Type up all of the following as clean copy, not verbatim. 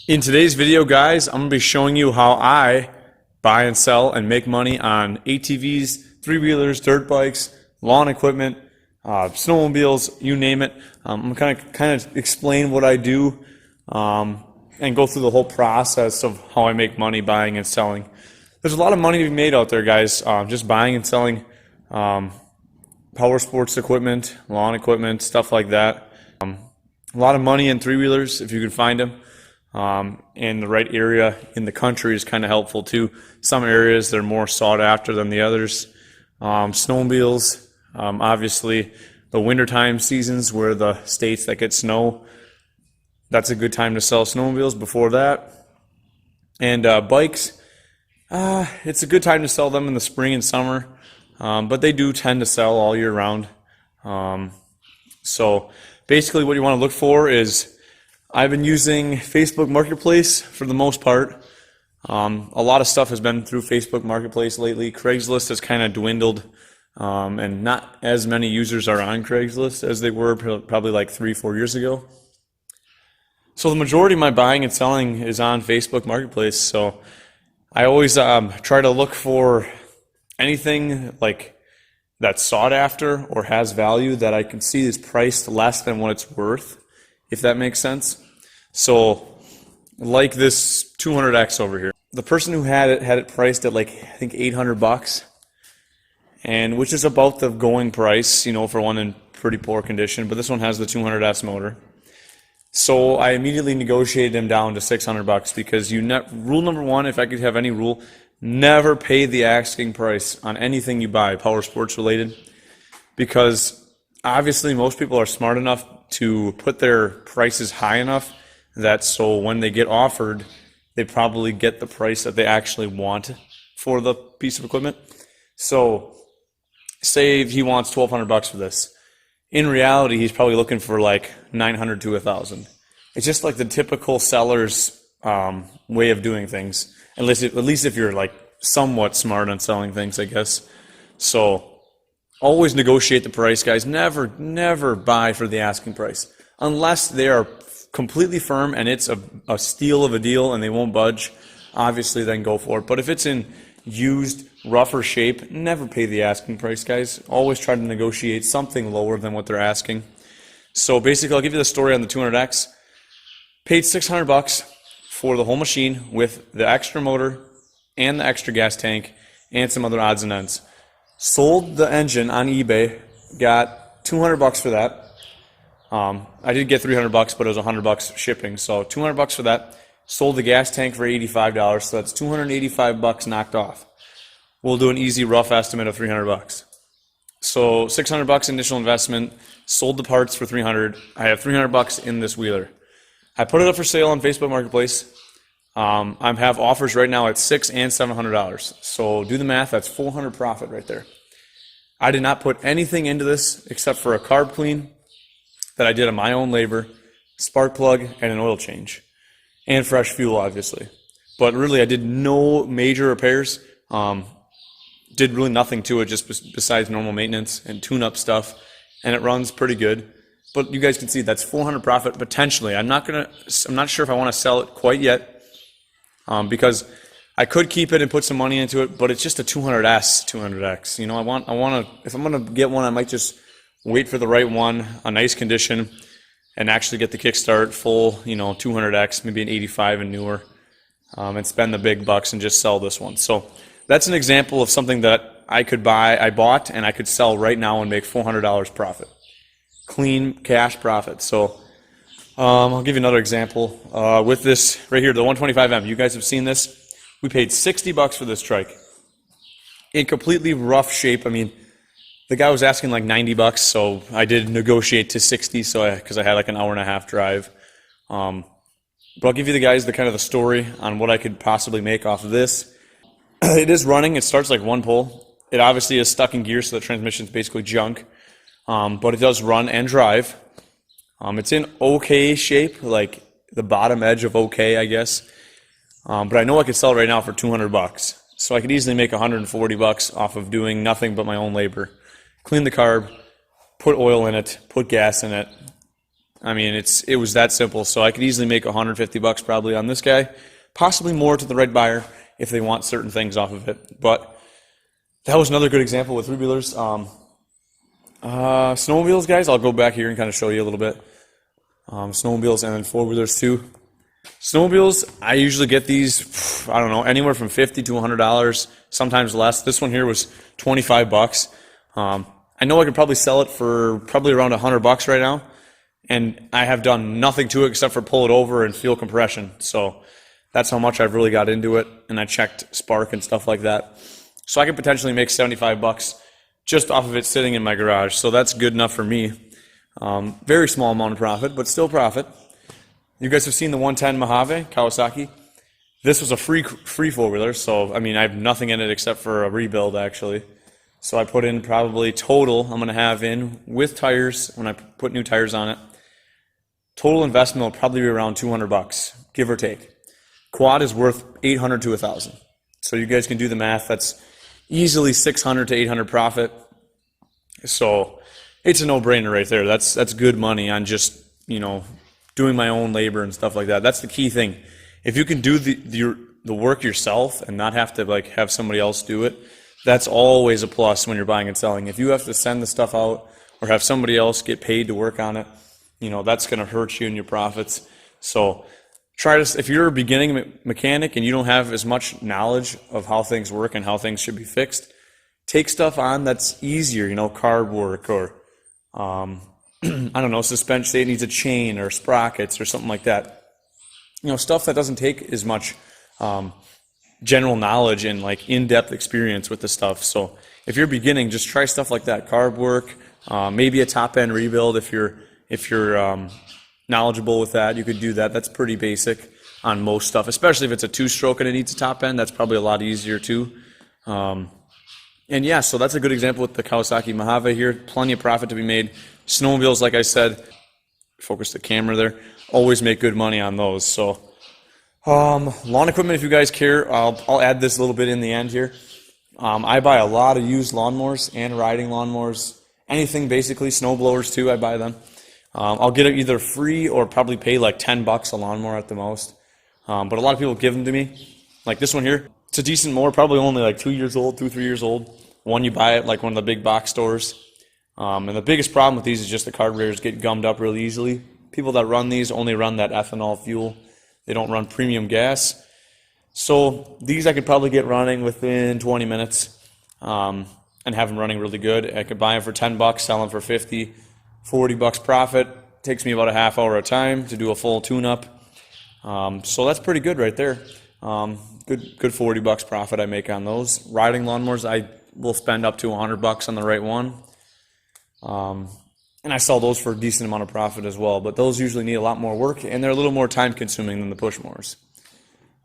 In today's video, guys, I'm going to be showing you how I buy and sell and make money on ATVs, three-wheelers, dirt bikes, lawn equipment, snowmobiles, you name it. I'm going to kind of explain what I do and go through the whole process of how I make money buying and selling. There's a lot of money to be made out there, guys, just buying and selling power sports equipment, lawn equipment, stuff like that. A lot of money in three-wheelers if you can find them. In the right area in the country is kind of helpful too. Some areas they're more sought after than the others. Snowmobiles, obviously the wintertime seasons where the states that get snow, that's a good time to sell snowmobiles before that. And bikes, it's a good time to sell them in the spring and summer, but they do tend to sell all year round. So basically what you want to look for is, I've been using Facebook Marketplace for the most part. A lot of stuff has been through Facebook Marketplace lately. Craigslist has kind of dwindled, and not as many users are on Craigslist as they were probably like 3-4 years ago. So the majority of my buying and selling is on Facebook Marketplace. So I always try to look for anything like that's sought after or has value that I can see is priced less than what it's worth, if that makes sense. So like this 200X over here, the person who had it priced at like I think $800, and which is about the going price, you know, for one in pretty poor condition, but this one has the 200S motor. So I immediately negotiated him down to $600 because rule number one, if I could have any rule, never pay the asking price on anything you buy power sports related, because obviously most people are smart enough to put their prices high enough that so when they get offered, they probably get the price that they actually want for the piece of equipment. So say he wants $1,200 for this. In reality, he's probably looking for like $900 to $1,000. It's just like the typical seller's way of doing things, at least if you're like somewhat smart on selling things, I guess. So always negotiate the price, guys. Never buy for the asking price. Unless they are completely firm and it's a steal of a deal and they won't budge, obviously then go for it. But if it's in used, rougher shape, never pay the asking price, guys. Always try to negotiate something lower than what they're asking. So basically, I'll give you the story on the 200X. Paid $600 for the whole machine with the extra motor and the extra gas tank and some other odds and ends. Sold the engine on eBay, got $200 for that. I did get $300, but it was $100 shipping, so $200 for that. Sold the gas tank for $85, so that's $285 knocked off. We'll do an easy rough estimate of $300. So $600 initial investment. Sold the parts for $300. I have $300 in this wheeler. I put it up for sale on Facebook Marketplace. I have offers right now at $600 and $700. So do the math, that's $400 profit right there. I did not put anything into this except for a carb clean that I did on my own labor, spark plug, and an oil change. And fresh fuel, obviously. But really, I did no major repairs. Did really nothing to it just besides normal maintenance and tune-up stuff. And it runs pretty good. But you guys can see that's $400 profit potentially. I'm not sure if I want to sell it quite yet. Because I could keep it and put some money into it, but it's just a 200X. You know, I want to, if I'm going to get one, I might just wait for the right one, a nice condition, and actually get the kickstart full, you know, 200X, maybe an 85 and newer, and spend the big bucks and just sell this one. So that's an example of something that I bought and I could sell right now and make $400 profit. Clean cash profit. So I'll give you another example. With this right here, the 125M, you guys have seen this. We paid $60 for this trike. In completely rough shape. I mean, the guy was asking like $90, so I did negotiate to $60, because I had like an hour-and-a-half drive. But I'll give you the kind of the story on what I could possibly make off of this. It is running. It starts like one pole. It obviously is stuck in gear, so the transmission is basically junk. But it does run and drive. It's in okay shape, like the bottom edge of okay, I guess. But I know I could sell it right now for $200. So I could easily make $140 off of doing nothing but my own labor. Clean the carb, put oil in it, put gas in it, I mean, it was that simple. So I could easily make $150 probably on this guy, possibly more to the right buyer if they want certain things off of it. But that was another good example with three-wheelers. Snowmobiles, guys, I'll go back here and kind of show you a little bit. Snowmobiles and then four-wheelers too. Snowmobiles, I usually get these, I don't know, anywhere from $50 to $100, sometimes less. This one here was $25. I know I could probably sell it for probably around $100 right now, and I have done nothing to it except for pull it over and feel compression. So that's how much I've really got into it, and I checked spark and stuff like that. So I could potentially make $75 just off of it sitting in my garage. So that's good enough for me. Very small amount of profit, but still profit. You guys have seen the 110 Mojave Kawasaki. This was a free four-wheeler, so I mean I have nothing in it except for a rebuild actually. So I put in probably total, I'm going to have in with tires, when I put new tires on it, total investment will probably be around $200, give or take. Quad is worth $800 to $1,000. So you guys can do the math. That's easily $600 to $800 profit. So it's a no-brainer right there. That's good money on just, you know, doing my own labor and stuff like that. That's the key thing. If you can do the work yourself and not have to like have somebody else do it, that's always a plus when you're buying and selling. If you have to send the stuff out or have somebody else get paid to work on it, you know, that's going to hurt you in your profits. So try to, if you're a beginning mechanic and you don't have as much knowledge of how things work and how things should be fixed, take stuff on that's easier, you know, carb work or I don't know, suspension, say it needs a chain or sprockets or something like that. You know, stuff that doesn't take as much general knowledge and like in-depth experience with the stuff. So if you're beginning, just try stuff like that. Carb work, maybe a top-end rebuild if you're knowledgeable with that. You could do that. That's pretty basic on most stuff, especially if it's a two-stroke and it needs a top end. That's probably a lot easier too. And yeah, so that's a good example with the Kawasaki Mojave here. Plenty of profit to be made. Snowmobiles, like I said, focus the camera there, always make good money on those. So lawn equipment, if you guys care, I'll add this a little bit in the end here. I buy a lot of used lawnmowers and riding lawnmowers, anything basically, snow blowers too, I buy them. I'll get it either free or probably pay like $10 a lawnmower at the most. But a lot of people give them to me. Like this one here, it's a decent mower, probably only like 2 years old, 2-3 years old. One you buy at like one of the big box stores. And the biggest problem with these is just the carburetors get gummed up really easily. People that run these only run that ethanol fuel. They don't run premium gas. So these I could probably get running within 20 minutes and have them running really good. I could buy them for $10, sell them for $50, $40 profit. Takes me about a half hour of time to do a full tune-up. So that's pretty good right there. Good $40 profit I make on those. Riding lawnmowers, I will spend up to $100 on the right one. And I sell those for a decent amount of profit as well, but those usually need a lot more work and they're a little more time consuming than the push mowers.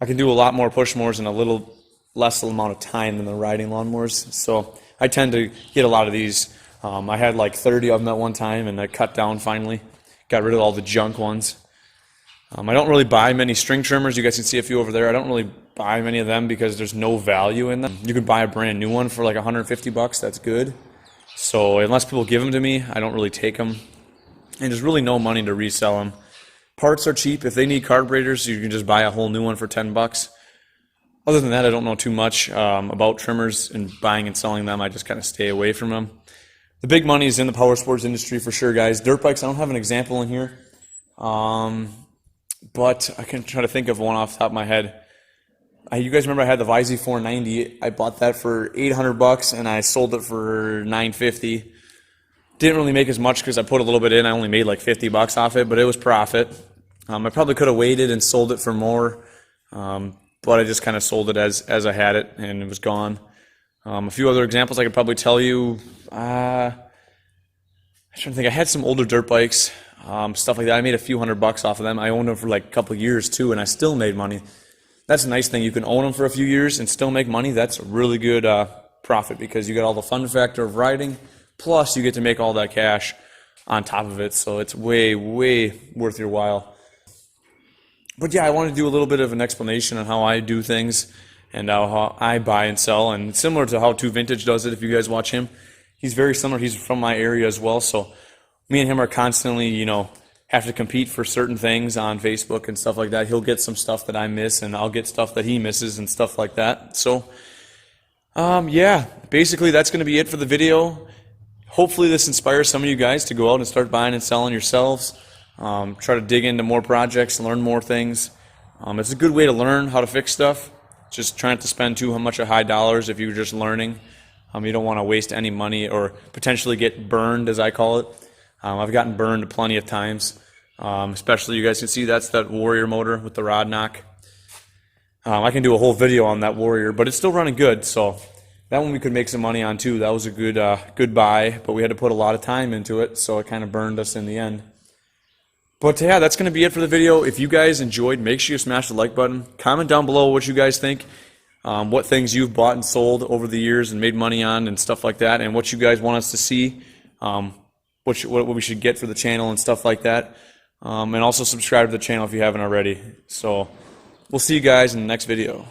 I can do a lot more push mowers in a little less amount of time than the riding lawnmowers, so I tend to get a lot of these. I had like 30 of them at one time and I cut down finally, got rid of all the junk ones. I don't really buy many string trimmers. You guys can see a few over there. I don't really buy many of them because there's no value in them. You could buy a brand new one for like $150, that's good. So unless people give them to me, I don't really take them. And there's really no money to resell them. Parts are cheap. If they need carburetors, you can just buy a whole new one for $10. Other than that, I don't know too much about trimmers and buying and selling them. I just kind of stay away from them. The big money is in the power sports industry for sure, guys. Dirt bikes, I don't have an example in here. But I can try to think of one off the top of my head. You guys remember I had the Vizzy 490. I bought that for $800 and I sold it for $950. Didn't really make as much because I put a little bit in. I only made like $50 off it, but it was profit. I probably could have waited and sold it for more, but I just kind of sold it as I had it and it was gone. A few other examples I could probably tell you. I'm trying to think. I had some older dirt bikes, stuff like that. I made a few $100 off of them. I owned them for like a couple of years too, and I still made money. That's a nice thing. You can own them for a few years and still make money. That's a really good profit because you get all the fun factor of riding, plus you get to make all that cash on top of it. So it's way, way worth your while. But yeah, I want to do a little bit of an explanation on how I do things and how I buy and sell. And similar to how 2 Vintage does it, if you guys watch him, he's very similar. He's from my area as well. So me and him are constantly, you know, have to compete for certain things on Facebook and stuff like that. He'll get some stuff that I miss, and I'll get stuff that he misses and stuff like that. So, yeah, basically that's going to be it for the video. Hopefully this inspires some of you guys to go out and start buying and selling yourselves. Try to dig into more projects, learn more things. It's a good way to learn how to fix stuff. Just try not to spend too much of high dollars if you're just learning. You don't want to waste any money or potentially get burned, as I call it. I've gotten burned plenty of times. Especially, you guys can see that's that Warrior motor with the rod knock. I can do a whole video on that Warrior, but it's still running good, so that one we could make some money on too. That was a good buy, but we had to put a lot of time into it, so it kind of burned us in the end. But yeah, that's going to be it for the video. If you guys enjoyed, make sure you smash the like button. Comment down below what you guys think, what things you've bought and sold over the years and made money on and stuff like that, and what you guys want us to see, what we should get for the channel and stuff like that. And also subscribe to the channel if you haven't already. So we'll see you guys in the next video.